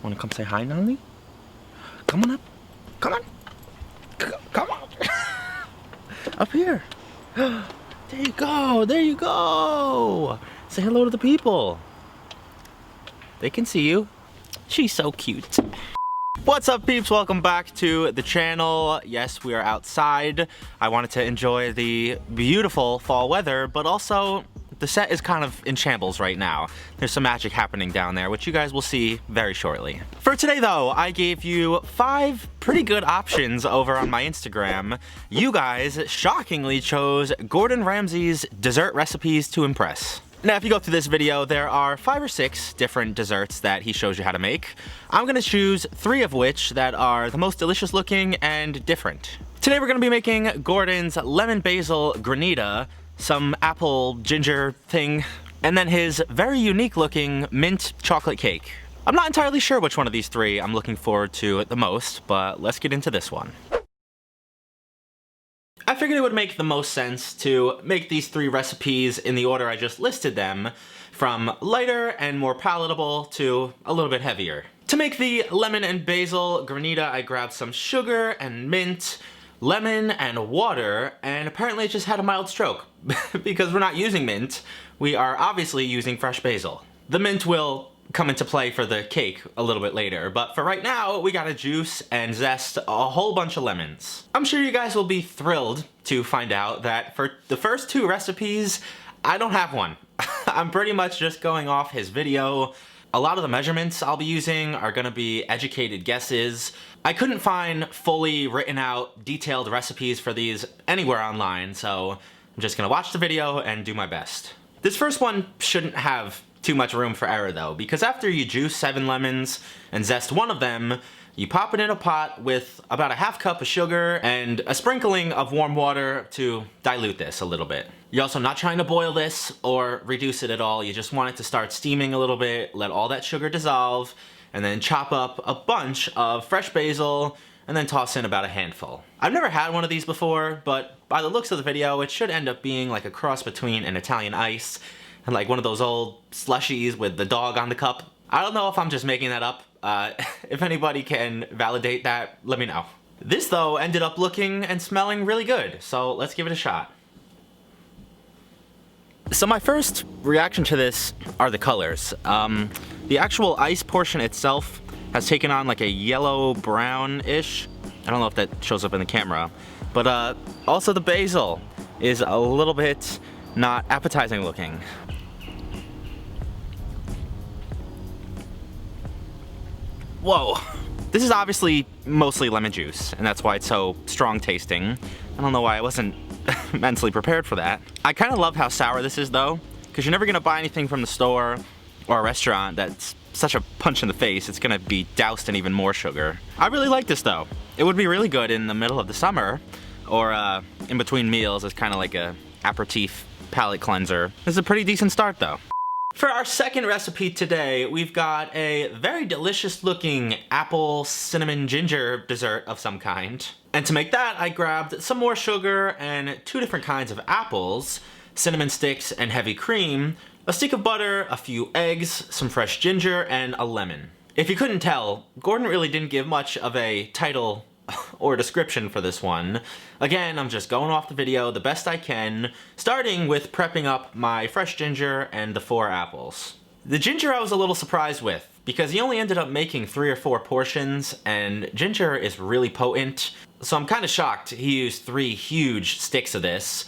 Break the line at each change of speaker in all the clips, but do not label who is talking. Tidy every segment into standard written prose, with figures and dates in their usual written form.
Want to come say hi, Nolly? Come on up. Come on. Come on. Up here. There you go. There you go. Say hello to the people. They can see you. She's so cute. What's up, peeps? Welcome back to the channel. Yes, we are outside. I wanted to enjoy the beautiful fall weather, but also the set is kind of in shambles right now. There's some magic happening down there, which you guys will see very shortly. For today, though, I gave you 5 pretty good options over on my Instagram. You guys shockingly chose Gordon Ramsay's dessert recipes to impress. Now, if you go through this video, there are 5 or 6 different desserts that he shows you how to make. I'm gonna choose 3 of which that are the most delicious looking and different. Today we're gonna be making Gordon's lemon basil granita, some apple ginger thing, and then his very unique looking mint chocolate cake. I'm not entirely sure which one of these 3 I'm looking forward to the most, but let's get into this one. I figured it would make the most sense to make these 3 recipes in the order I just listed them, from lighter and more palatable to a little bit heavier. To make the lemon and basil granita, I grabbed some sugar and mint, lemon and water, and apparently it just had a mild stroke. Because we're not using mint, we are obviously using fresh basil. The mint will come into play for the cake a little bit later, but for right now, we gotta juice and zest a whole bunch of lemons. I'm sure you guys will be thrilled to find out that for the first 2 recipes, I don't have one. I'm pretty much just going off his video. A lot of the measurements I'll be using are gonna be educated guesses. I couldn't find fully written out, detailed recipes for these anywhere online, so I'm just gonna watch the video and do my best. This first one shouldn't have too much room for error though, because after you juice 7 lemons and zest 1 of them, you pop it in a pot with about a ½ cup of sugar and a sprinkling of warm water to dilute this a little bit. You're also not trying to boil this or reduce it at all, you just want it to start steaming a little bit, let all that sugar dissolve, and then chop up a bunch of fresh basil and then toss in about a handful. I've never had one of these before, but by the looks of the video, it should end up being like a cross between an Italian ice and like one of those old slushies with the dog on the cup. I don't know if I'm just making that up. If anybody can validate that, let me know. This though ended up looking and smelling really good, so let's give it a shot. So my first reaction to this are the colors. The actual ice portion itself has taken on like a yellow brown-ish. I don't know if that shows up in the camera, but also the basil is a little bit not appetizing looking. Whoa. This is obviously mostly lemon juice, and that's why it's so strong tasting. I don't know why I wasn't mentally prepared for that. I kind of love how sour this is though, because you're never gonna buy anything from the store or a restaurant that's such a punch in the face. It's gonna be doused in even more sugar. I really like this though. It would be really good in the middle of the summer or in between meals as kind of like a aperitif palate cleanser. This is a pretty decent start though. For our second recipe today, we've got a very delicious looking apple cinnamon ginger dessert of some kind. And to make that, I grabbed some more sugar and 2 different kinds of apples, cinnamon sticks and heavy cream, a stick of butter, a few eggs, some fresh ginger, and a lemon. If you couldn't tell, Gordon really didn't give much of a title or description for this one. Again, I'm just going off the video the best I can, starting with prepping up my fresh ginger and the 4 apples. The ginger I was a little surprised with, because he only ended up making 3 or 4 portions, and ginger is really potent, so I'm kind of shocked he used 3 huge sticks of this.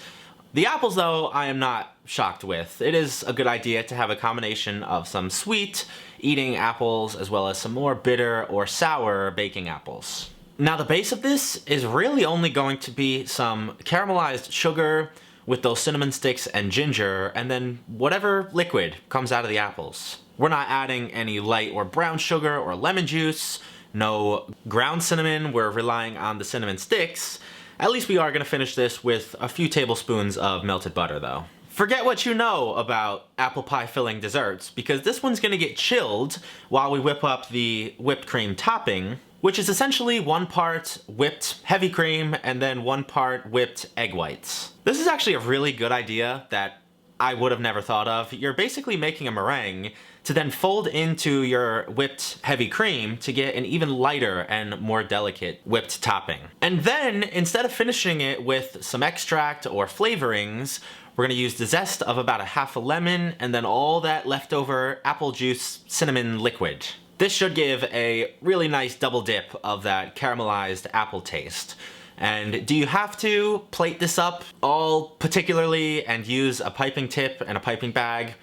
The apples though, I am not shocked with. It is a good idea to have a combination of some sweet eating apples as well as some more bitter or sour baking apples. Now the base of this is really only going to be some caramelized sugar with those cinnamon sticks and ginger, and then whatever liquid comes out of the apples. We're not adding any light or brown sugar or lemon juice, no ground cinnamon, we're relying on the cinnamon sticks. At least we are gonna finish this with a few tablespoons of melted butter though. Forget what you know about apple pie filling desserts, because this one's gonna get chilled while we whip up the whipped cream topping, which is essentially 1 part whipped heavy cream and then 1 part whipped egg whites. This is actually a really good idea that I would have never thought of. You're basically making a meringue to then fold into your whipped heavy cream to get an even lighter and more delicate whipped topping. And then, instead of finishing it with some extract or flavorings, we're gonna use the zest of about a half a lemon and then all that leftover apple juice cinnamon liquid. This should give a really nice double dip of that caramelized apple taste. And do you have to plate this up all particularly and use a piping tip and a piping bag?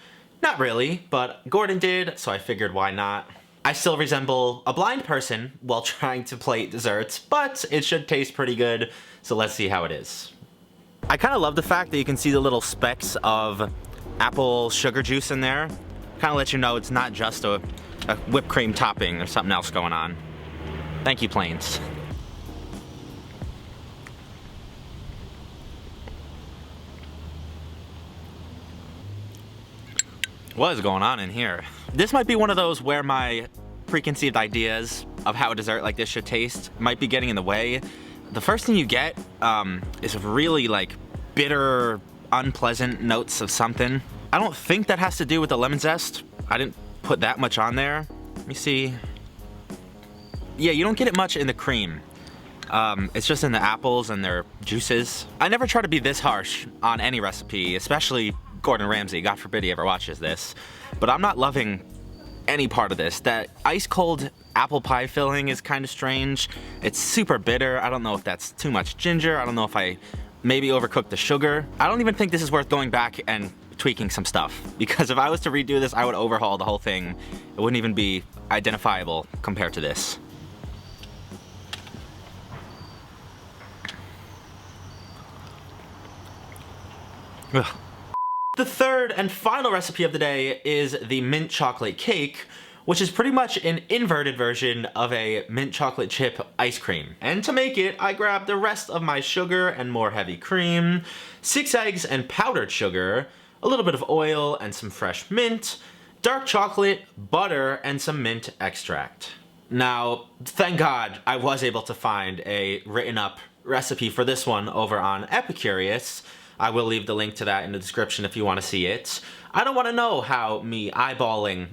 Not really, but Gordon did, so I figured why not. I still resemble a blind person while trying to plate desserts, but it should taste pretty good, so let's see how it is. I kind of love the fact that you can see the little specks of apple sugar juice in there. Kind of let you know it's not just a whipped cream topping, there's something else going on. Thank you, Plains. What is going on in here? This might be one of those where my preconceived ideas of how a dessert like this should taste might be getting in the way. The first thing you get is really like bitter, unpleasant notes of something. I don't think that has to do with the lemon zest. I didn't put that much on there. Let me see. Yeah, you don't get it much in the cream. It's just in the apples and their juices. I never try to be this harsh on any recipe, especially Gordon Ramsay, God forbid he ever watches this, but I'm not loving any part of this. That ice cold apple pie filling is kind of strange. It's super bitter. I don't know if that's too much ginger. I don't know if I maybe overcooked the sugar. I don't even think this is worth going back and tweaking some stuff, because if I was to redo this, I would overhaul the whole thing. It wouldn't even be identifiable compared to this. Ugh. The third and final recipe of the day is the mint chocolate cake, which is pretty much an inverted version of a mint chocolate chip ice cream. And to make it, I grabbed the rest of my sugar and more heavy cream, 6 eggs and powdered sugar, a little bit of oil and some fresh mint, dark chocolate, butter, and some mint extract. Now, thank God I was able to find a written up recipe for this one over on Epicurious. I will leave the link to that in the description if you want to see it. I don't want to know how me eyeballing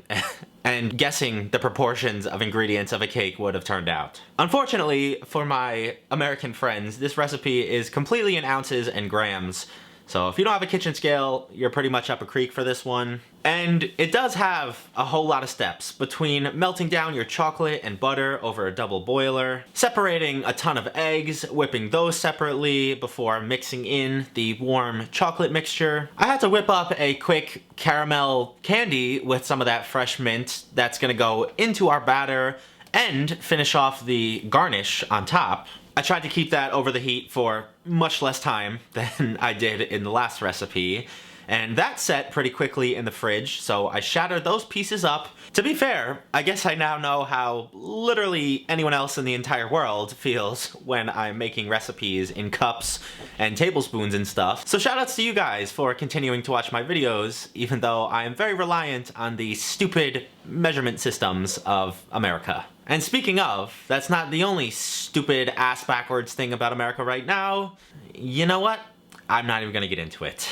and guessing the proportions of ingredients of a cake would have turned out. Unfortunately, for my American friends, this recipe is completely in ounces and grams. So if you don't have a kitchen scale, you're pretty much up a creek for this one. And it does have a whole lot of steps between melting down your chocolate and butter over a double boiler, separating a ton of eggs, whipping those separately before mixing in the warm chocolate mixture. I had to whip up a quick caramel candy with some of that fresh mint that's gonna go into our batter and finish off the garnish on top. I tried to keep that over the heat for much less time than I did in the last recipe, and that set pretty quickly in the fridge, so I shattered those pieces up. To be fair, I guess I now know how literally anyone else in the entire world feels when I'm making recipes in cups and tablespoons and stuff. So shoutouts to you guys for continuing to watch my videos, even though I am very reliant on the stupid measurement systems of America. And speaking of, that's not the only stupid ass backwards thing about America right now. You know what? I'm not even gonna get into it.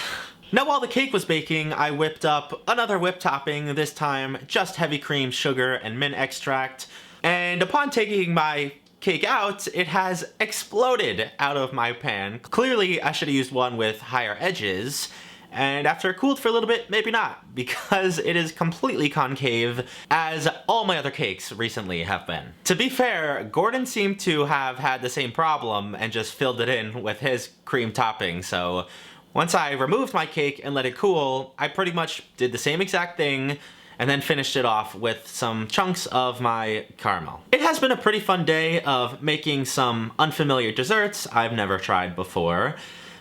Now while the cake was baking, I whipped up another whipped topping, this time just heavy cream, sugar, and mint extract. And upon taking my cake out, it has exploded out of my pan. Clearly, I should have used one with higher edges. And after it cooled for a little bit, maybe not, because it is completely concave, as all my other cakes recently have been. To be fair, Gordon seemed to have had the same problem and just filled it in with his cream topping, so once I removed my cake and let it cool, I pretty much did the same exact thing and then finished it off with some chunks of my caramel. It has been a pretty fun day of making some unfamiliar desserts I've never tried before.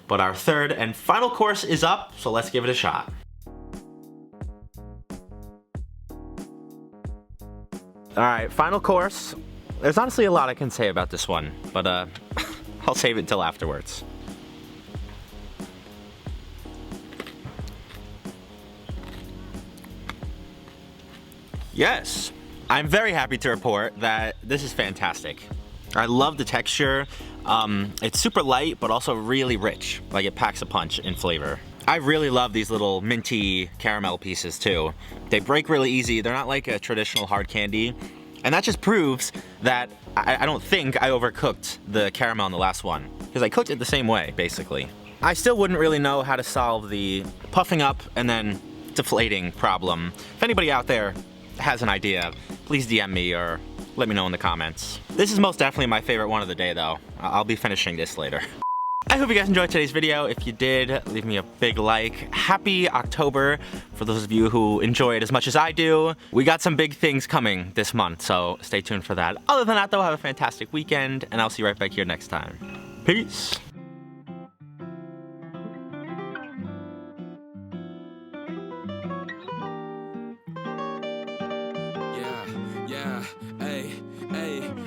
But our third and final course is up, so let's give it a shot. Alright, final course. There's honestly a lot I can say about this one, but I'll save it till afterwards. Yes, I'm very happy to report that this is fantastic. I love the texture. It's super light, but also really rich. Like, it packs a punch in flavor. I really love these little minty caramel pieces too. They break really easy. They're not like a traditional hard candy. And that just proves that I don't think I overcooked the caramel in the last one, because I cooked it the same way, basically. I still wouldn't really know how to solve the puffing up and then deflating problem. If anybody out there has an idea, please DM me or let me know in the comments. This is most definitely my favorite one of the day though. I'll be finishing this later. I hope you guys enjoyed today's video. If you did, leave me a big like. Happy October for those of you who enjoy it as much as I do. We got some big things coming this month, so stay tuned for that. Other than that though, have a fantastic weekend, and I'll see you right back here next time. Peace.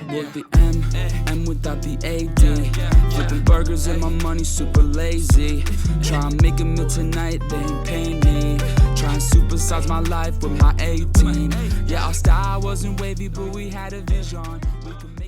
With the M without the AD. Flipping burgers and my money super lazy. Try and make a meal tonight, they ain't paying me. Try and supersize my life with my 18. Yeah, our style wasn't wavy, but we had a vision. We could make